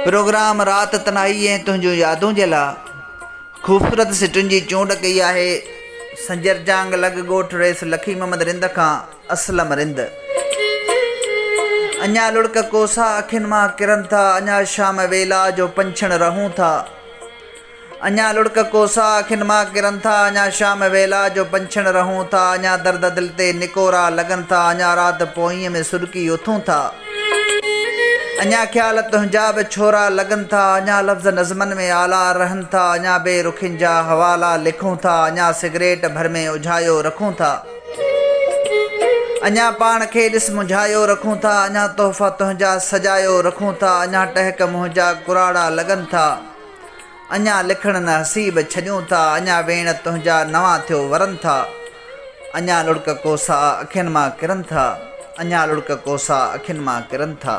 Programme रात तनाई ऐं तुंहिंजूं यादूं जे लाइ ख़ूबसूरत सिटुनि जी चूंड कई आहे। संजर जांग लॻ ॻोठ रेस लखी मोहम्मद रिंद खां असलम रिंद। अञा लुड़क कोसा अखियुनि मां किरनि था, अञा शाम वेला जो पंछण रहूं था। अञा लुड़क कोसा अखियुनि मां किरनि था, अञा शाम वेला जो पंछण रहूं था। अञा दर्द दिल ते निकोरा लॻनि था, अञा राति पोईअ में सुरकी उथूं था। अञा ख़्याल तुंहिंजा बि छोरा लॻनि था, अञा लफ़्ज़ नज़मनि में आला रहनि था। अञा बेरुखियुनि जा हवाला लिखूं था, अञा सिगरेट भर में उझायो रखूं था। अञा पाण खे ॾिस मुंझायो रखूं था, अञा तोहफ़ा तुंहिंजा सजायो रखूं था। अञा टहक मुंहुं जा कुराड़ा लॻनि था, अञा लिखण न हसीब छॾियूं था। अञा वेण तुंहिंजा नवां थियो वरनि था, अञा लुड़क कोसा अखियुनि मां किरनि था। अञा लुड़क कोसा अखियुनि मां किरनि था।